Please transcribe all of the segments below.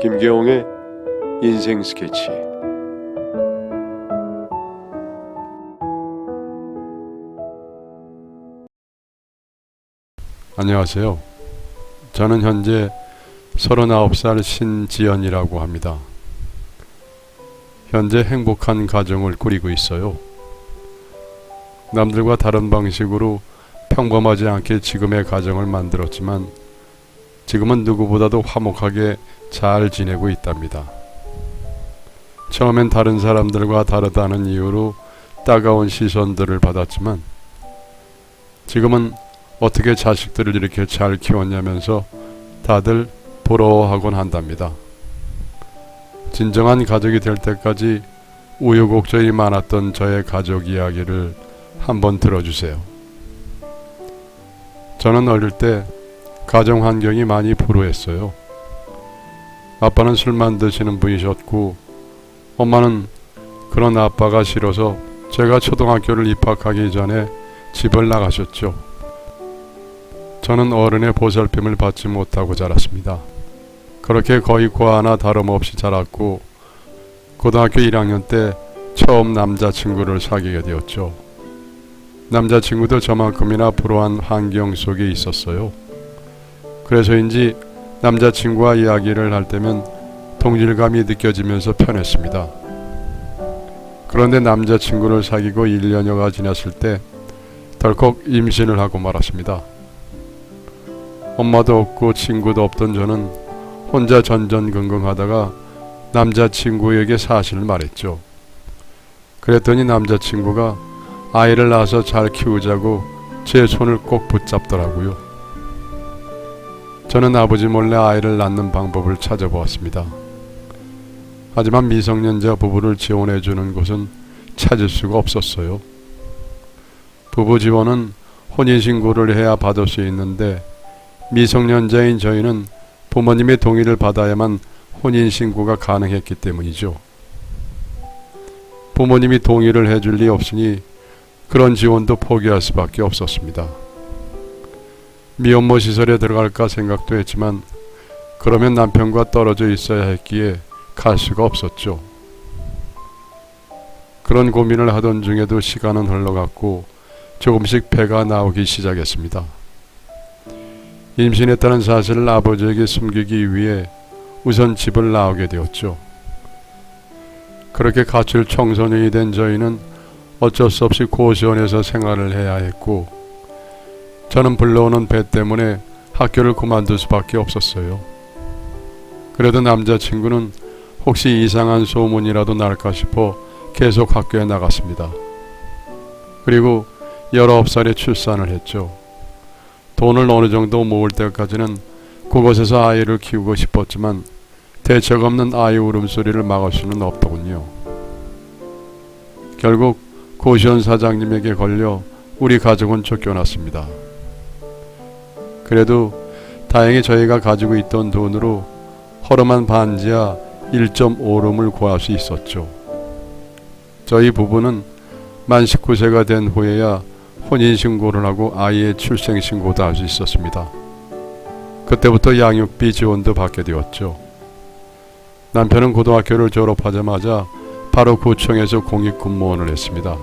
김계홍의 인생 스케치. 안녕하세요. 저는 현재 39살 신지연이라고 합니다. 현재 행복한 가정을 꾸리고 있어요. 남들과 다른 방식으로 평범하지 않게 지금의 가정을 만들었지만 지금은 누구보다도 화목하게 잘 지내고 있답니다. 처음엔 다른 사람들과 다르다는 이유로 따가운 시선들을 받았지만 지금은 어떻게 자식들을 이렇게 잘 키웠냐면서 다들 부러워하곤 한답니다. 진정한 가족이 될 때까지 우여곡절이 많았던 저의 가족 이야기를 한번 들어주세요. 저는 어릴 때 가정 환경이 많이 불우했어요. 아빠는 술만 드시는 분이셨고 엄마는 그런 아빠가 싫어서 제가 초등학교를 입학하기 전에 집을 나가셨죠. 저는 어른의 보살핌을 받지 못하고 자랐습니다. 그렇게 거의 고아나 다름없이 자랐고 고등학교 1학년 때 처음 남자친구를 사귀게 되었죠. 남자친구도 저만큼이나 불우한 환경 속에 있었어요. 그래서인지 남자친구와 이야기를 할 때면 동질감이 느껴지면서 편했습니다. 그런데 남자친구를 사귀고 1년여가 지났을 때 덜컥 임신을 하고 말았습니다. 엄마도 없고 친구도 없던 저는 혼자 전전긍긍하다가 남자친구에게 사실을 말했죠. 그랬더니 남자친구가 아이를 낳아서 잘 키우자고 제 손을 꼭 붙잡더라고요. 저는 아버지 몰래 아이를 낳는 방법을 찾아보았습니다. 하지만 미성년자 부부를 지원해주는 곳은 찾을 수가 없었어요. 부부 지원은 혼인신고를 해야 받을 수 있는데 미성년자인 저희는 부모님의 동의를 받아야만 혼인신고가 가능했기 때문이죠. 부모님이 동의를 해줄 리 없으니 그런 지원도 포기할 수밖에 없었습니다. 미혼모 시설에 들어갈까 생각도 했지만 그러면 남편과 떨어져 있어야 했기에 갈 수가 없었죠. 그런 고민을 하던 중에도 시간은 흘러갔고 조금씩 배가 나오기 시작했습니다. 임신했다는 사실을 아버지에게 숨기기 위해 우선 집을 나오게 되었죠. 그렇게 가출 청소년이 된 저희는 어쩔 수 없이 고시원에서 생활을 해야 했고 저는 불러오는 배 때문에 학교를 그만둘 수밖에 없었어요. 그래도 남자친구는 혹시 이상한 소문이라도 날까 싶어 계속 학교에 나갔습니다. 그리고 19살에 출산을 했죠. 돈을 어느 정도 모을 때까지는 그곳에서 아이를 키우고 싶었지만 대책 없는 아이 울음소리를 막을 수는 없더군요. 결국 고시원 사장님에게 걸려 우리 가족은 쫓겨났습니다. 그래도 다행히 저희가 가지고 있던 돈으로 허름한 반지하 1.5룸을 구할 수 있었죠. 저희 부부는 만 19세가 된 후에야 혼인신고를 하고 아이의 출생신고도 할 수 있었습니다. 그때부터 양육비 지원도 받게 되었죠. 남편은 고등학교를 졸업하자마자 바로 구청에서 공익근무원을 했습니다.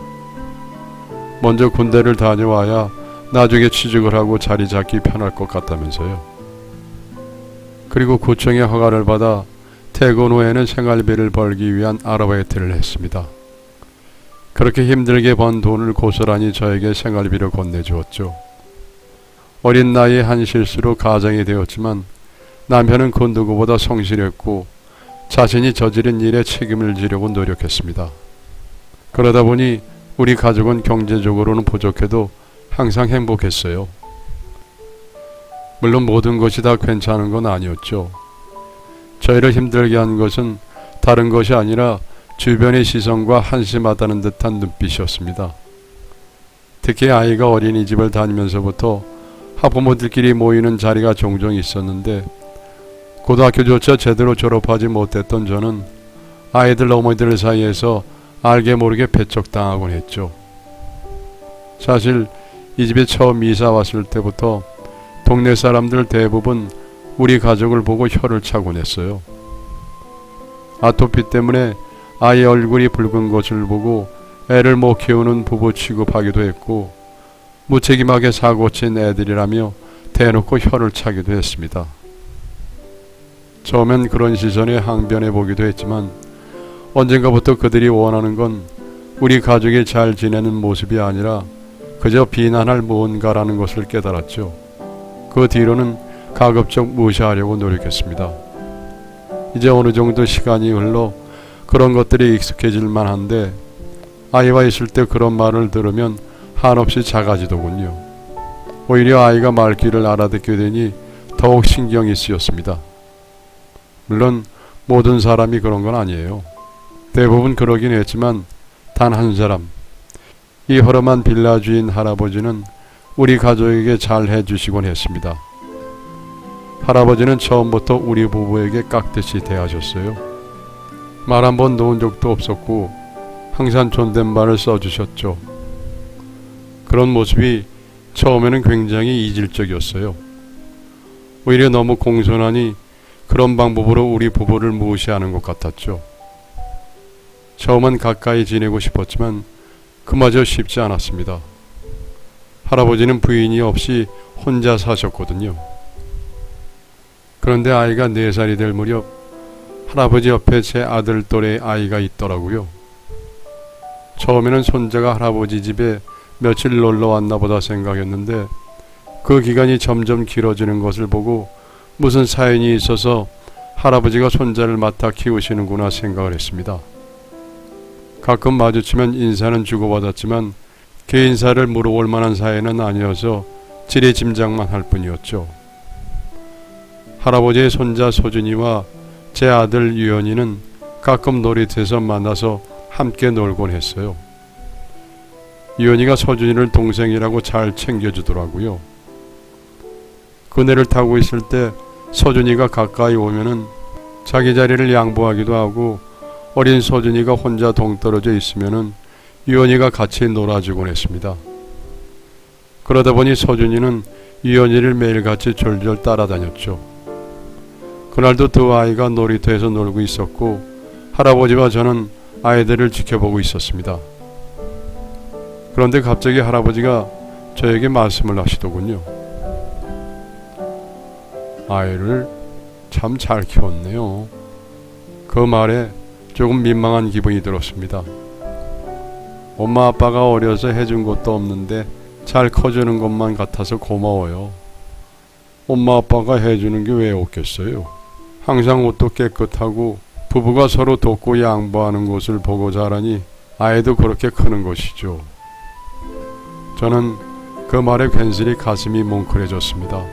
먼저 군대를 다녀와야 나중에 취직을 하고 자리 잡기 편할 것 같다면서요. 그리고 구청의 허가를 받아 퇴근 후에는 생활비를 벌기 위한 아르바이트를 했습니다. 그렇게 힘들게 번 돈을 고스란히 저에게 생활비로 건네주었죠. 어린 나이에 한 실수로 가장이 되었지만 남편은 그 누구보다 성실했고 자신이 저지른 일에 책임을 지려고 노력했습니다. 그러다 보니 우리 가족은 경제적으로는 부족해도 항상 행복했어요. 물론 모든 것이 다 괜찮은 건 아니었죠. 저희를 힘들게 한 것은 다른 것이 아니라 주변의 시선과 한심하다는 듯한 눈빛이었습니다. 특히 아이가 어린이집을 다니면서부터 학부모들끼리 모이는 자리가 종종 있었는데 고등학교조차 제대로 졸업하지 못했던 저는 아이들 어머니들 사이에서 알게 모르게 배척당하곤 했죠. 사실 이 집에 처음 이사 왔을 때부터 동네 사람들 대부분 우리 가족을 보고 혀를 차곤 했어요. 아토피 때문에 아이 얼굴이 붉은 것을 보고 애를 못 키우는 부부 취급하기도 했고, 무책임하게 사고친 애들이라며 대놓고 혀를 차기도 했습니다. 처음엔 그런 시선에 항변해 보기도 했지만 언젠가부터 그들이 원하는 건 우리 가족이 잘 지내는 모습이 아니라 그저 비난할 무언가라는 것을 깨달았죠. 그 뒤로는 가급적 무시하려고 노력했습니다. 이제 어느 정도 시간이 흘러 그런 것들이 익숙해질 만한데 아이와 있을 때 그런 말을 들으면 한없이 작아지더군요. 오히려 아이가 말귀를 알아듣게 되니 더욱 신경이 쓰였습니다. 물론 모든 사람이 그런 건 아니에요. 대부분 그러긴 했지만 단 한 사람, 이 허름한 빌라 주인 할아버지는 우리 가족에게 잘 해주시곤 했습니다. 할아버지는 처음부터 우리 부부에게 깍듯이 대하셨어요. 말 한 번 놓은 적도 없었고 항상 존댓말을 써주셨죠. 그런 모습이 처음에는 굉장히 이질적이었어요. 오히려 너무 공손하니 그런 방법으로 우리 부부를 무시하는 것 같았죠. 처음은 가까이 지내고 싶었지만 그마저 쉽지 않았습니다. 할아버지는 부인이 없이 혼자 사셨거든요. 그런데 아이가 4살이 될 무렵 할아버지 옆에 제 아들 또래의 아이가 있더라고요. 처음에는 손자가 할아버지 집에 며칠 놀러 왔나 보다 생각했는데 그 기간이 점점 길어지는 것을 보고 무슨 사연이 있어서 할아버지가 손자를 맡아 키우시는구나 생각을 했습니다. 가끔 마주치면 인사는 주고받았지만 개인사를 물어볼 만한 사이는 아니어서 지레짐작만 할 뿐이었죠. 할아버지의 손자 소준이와 제 아들 유연이는 가끔 놀이터에서 만나서 함께 놀곤 했어요. 유연이가 서준이를 동생이라고 잘 챙겨주더라고요. 그네를 타고 있을 때 서준이가 가까이 오면은 자기 자리를 양보하기도 하고 어린 서준이가 혼자 동떨어져 있으면은 유연이가 같이 놀아주곤 했습니다. 그러다 보니 서준이는 유연이를 매일같이 졸졸 따라다녔죠. 그날도 두 아이가 놀이터에서 놀고 있었고 할아버지와 저는 아이들을 지켜보고 있었습니다. 그런데 갑자기 할아버지가 저에게 말씀을 하시더군요. 아이를 참 잘 키웠네요. 그 말에 조금 민망한 기분이 들었습니다. 엄마 아빠가 어려서 해준 것도 없는데 잘 커주는 것만 같아서 고마워요. 엄마 아빠가 해주는 게 왜 없겠어요. 항상 옷도 깨끗하고 부부가 서로 돕고 양보하는 것을 보고 자라니 아이도 그렇게 크는 것이죠. 저는 그 말에 괜스레 가슴이 뭉클해졌습니다.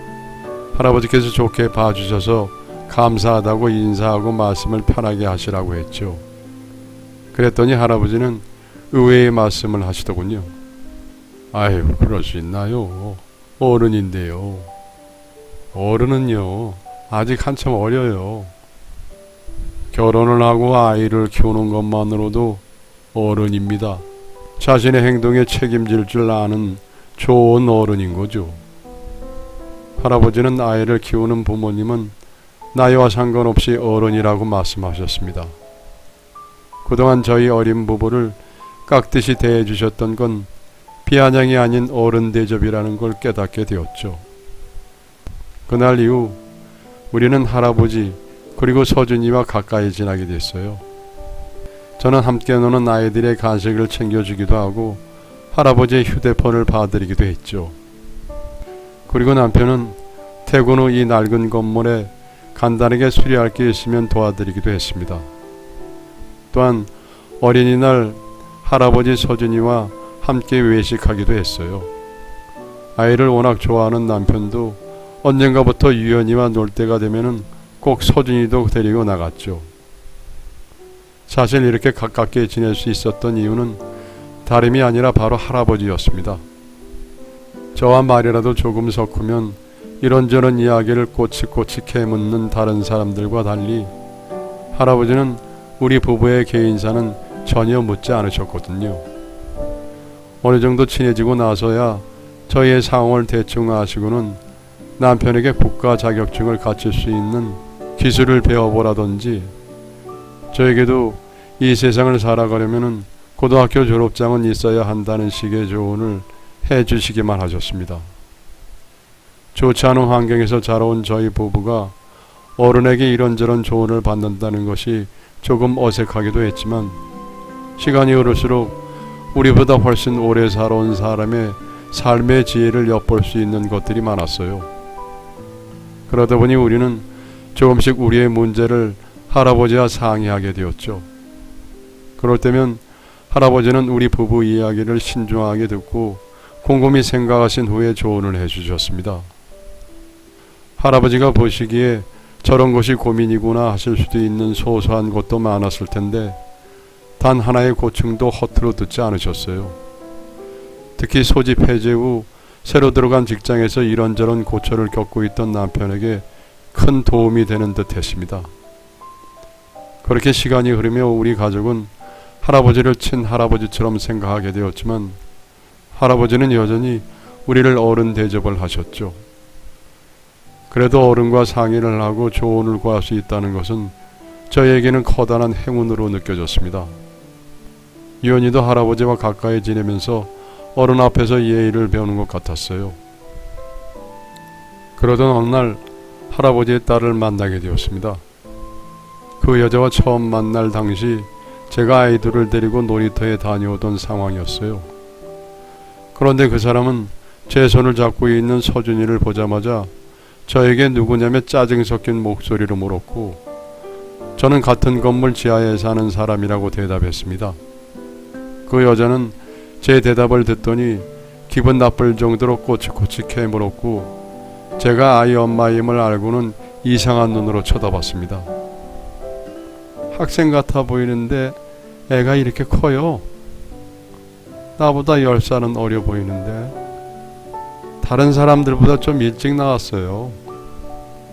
할아버지께서 좋게 봐주셔서 감사하다고 인사하고 말씀을 편하게 하시라고 했죠. 그랬더니 할아버지는 의외의 말씀을 하시더군요. 아유, 그럴 수 있나요? 어른인데요. 어른은요, 아직 한참 어려요. 결혼을 하고 아이를 키우는 것만으로도 어른입니다. 자신의 행동에 책임질 줄 아는 좋은 어른인 거죠. 할아버지는 아이를 키우는 부모님은 나이와 상관없이 어른이라고 말씀하셨습니다. 그동안 저희 어린 부부를 깍듯이 대해주셨던 건 비아냥이 아닌 어른 대접이라는 걸 깨닫게 되었죠. 그날 이후 우리는 할아버지 그리고 서준이와 가까이 지나게 됐어요. 저는 함께 노는 아이들의 간식을 챙겨주기도 하고 할아버지의 휴대폰을 봐드리기도 했죠. 그리고 남편은 퇴근 후 이 낡은 건물에 간단하게 수리할 게 있으면 도와드리기도 했습니다. 또한 어린이날 할아버지 서준이와 함께 외식하기도 했어요. 아이를 워낙 좋아하는 남편도 언젠가부터 유연이와 놀 때가 되면은 꼭 서준이도 데리고 나갔죠. 사실 이렇게 가깝게 지낼 수 있었던 이유는 다름이 아니라 바로 할아버지였습니다. 저와 말이라도 조금 섞으면 이런저런 이야기를 꼬치꼬치 캐묻는 다른 사람들과 달리 할아버지는 우리 부부의 개인사는 전혀 묻지 않으셨거든요. 어느 정도 친해지고 나서야 저희의 상황을 대충 아시고는 남편에게 국가 자격증을 갖출 수 있는 기술을 배워보라든지 저에게도 이 세상을 살아가려면 고등학교 졸업장은 있어야 한다는 식의 조언을 해주시기만 하셨습니다. 좋지 않은 환경에서 자라온 저희 부부가 어른에게 이런저런 조언을 받는다는 것이 조금 어색하기도 했지만 시간이 흐를수록 우리보다 훨씬 오래 살아온 사람의 삶의 지혜를 엿볼 수 있는 것들이 많았어요. 그러다 보니 우리는 조금씩 우리의 문제를 할아버지와 상의하게 되었죠. 그럴 때면 할아버지는 우리 부부 이야기를 신중하게 듣고 곰곰이 생각하신 후에 조언을 해주셨습니다. 할아버지가 보시기에 저런 것이 고민이구나 하실 수도 있는 소소한 것도 많았을 텐데 단 하나의 고충도 허투루 듣지 않으셨어요. 특히 소집 해제 후 새로 들어간 직장에서 이런저런 고초를 겪고 있던 남편에게 큰 도움이 되는 듯 했습니다. 그렇게 시간이 흐르며 우리 가족은 할아버지를 친할아버지처럼 생각하게 되었지만 할아버지는 여전히 우리를 어른 대접을 하셨죠. 그래도 어른과 상의를 하고 조언을 구할 수 있다는 것은 저희에게는 커다란 행운으로 느껴졌습니다. 유연이도 할아버지와 가까이 지내면서 어른 앞에서 예의를 배우는 것 같았어요. 그러던 어느 날 할아버지의 딸을 만나게 되었습니다. 그 여자와 처음 만날 당시 제가 아이들을 데리고 놀이터에 다녀오던 상황이었어요. 그런데 그 사람은 제 손을 잡고 있는 서준이를 보자마자 저에게 누구냐며 짜증 섞인 목소리로 물었고 저는 같은 건물 지하에 사는 사람이라고 대답했습니다. 그 여자는 제 대답을 듣더니 기분 나쁠 정도로 꼬치꼬치 캐물었고 제가 아이 엄마임을 알고는 이상한 눈으로 쳐다봤습니다. 학생 같아 보이는데 애가 이렇게 커요. 나보다 10살은 어려 보이는데 다른 사람들보다 좀 일찍 나왔어요.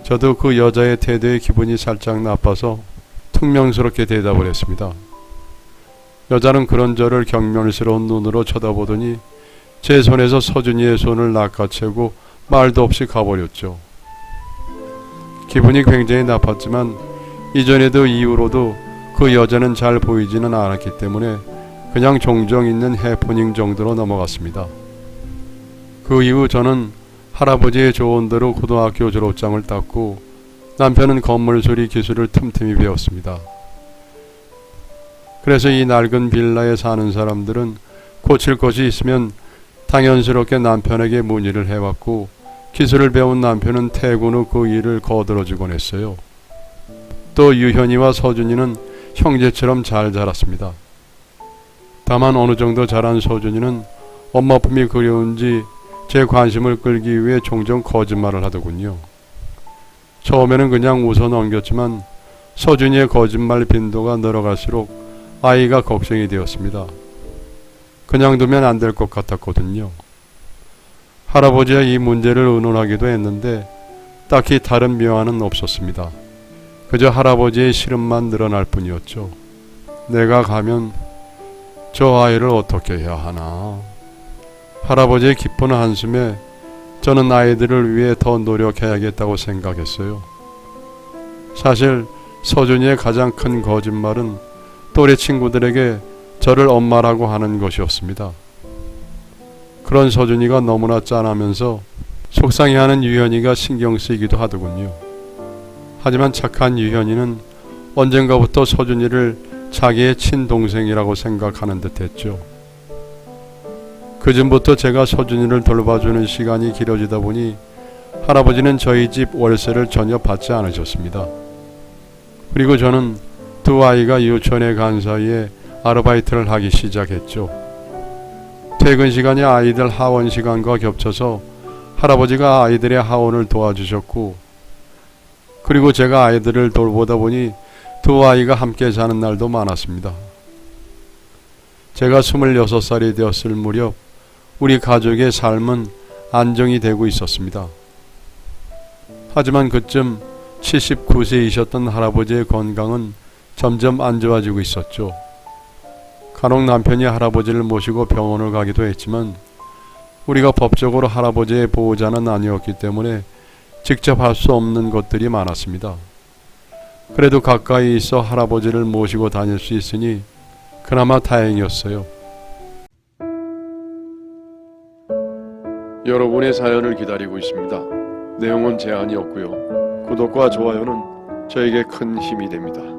저도 그 여자의 태도에 기분이 살짝 나빠서 퉁명스럽게 대답을 했습니다. 여자는 그런 저를 경멸스러운 눈으로 쳐다보더니 제 손에서 서준이의 손을 낚아채고 말도 없이 가버렸죠. 기분이 굉장히 나빴지만 이전에도 이후로도 그 여자는 잘 보이지는 않았기 때문에 그냥 종종 있는 해프닝 정도로 넘어갔습니다. 그 이후 저는 할아버지의 조언대로 고등학교 졸업장을 땄고 남편은 건물 수리 기술을 틈틈이 배웠습니다. 그래서 이 낡은 빌라에 사는 사람들은 고칠 것이 있으면 당연스럽게 남편에게 문의를 해왔고 기술을 배운 남편은 퇴근 후 그 일을 거들어주곤 했어요. 또 유현이와 서준이는 형제처럼 잘 자랐습니다. 다만 어느 정도 자란 서준이는 엄마 품이 그리운지 제 관심을 끌기 위해 종종 거짓말을 하더군요. 처음에는 그냥 웃어 넘겼지만 서준이의 거짓말 빈도가 늘어갈수록 아이가 걱정이 되었습니다. 그냥 두면 안 될 것 같았거든요. 할아버지와 이 문제를 의논하기도 했는데 딱히 다른 묘안은 없었습니다. 그저 할아버지의 시름만 늘어날 뿐이었죠. 내가 가면 저 아이를 어떻게 해야 하나. 할아버지의 깊은 한숨에 저는 아이들을 위해 더 노력해야겠다고 생각했어요. 사실 서준이의 가장 큰 거짓말은 또래 친구들에게 저를 엄마라고 하는 것이었습니다. 그런 서준이가 너무나 짠하면서 속상해하는 유현이가 신경 쓰이기도 하더군요. 하지만 착한 유현이는 언젠가부터 서준이를 자기의 친동생이라고 생각하는 듯 했죠. 그전부터 제가 서준이를 돌봐주는 시간이 길어지다 보니 할아버지는 저희 집 월세를 전혀 받지 않으셨습니다. 그리고 저는 두 아이가 유치원에 간 사이에 아르바이트를 하기 시작했죠. 퇴근 시간이 아이들 하원 시간과 겹쳐서 할아버지가 아이들의 하원을 도와주셨고 그리고 제가 아이들을 돌보다 보니 두 아이가 함께 자는 날도 많았습니다. 제가 26살이 되었을 무렵 우리 가족의 삶은 안정이 되고 있었습니다. 하지만 그쯤 79세이셨던 할아버지의 건강은 점점 안 좋아지고 있었죠. 간혹 남편이 할아버지를 모시고 병원을 가기도 했지만 우리가 법적으로 할아버지의 보호자는 아니었기 때문에 직접 할 수 없는 것들이 많았습니다. 그래도 가까이 있어 할아버지를 모시고 다닐 수 있으니 그나마 다행이었어요. 여러분의 사연을 기다리고 있습니다. 내용은 제한이 없고요. 구독과 좋아요는 저에게 큰 힘이 됩니다.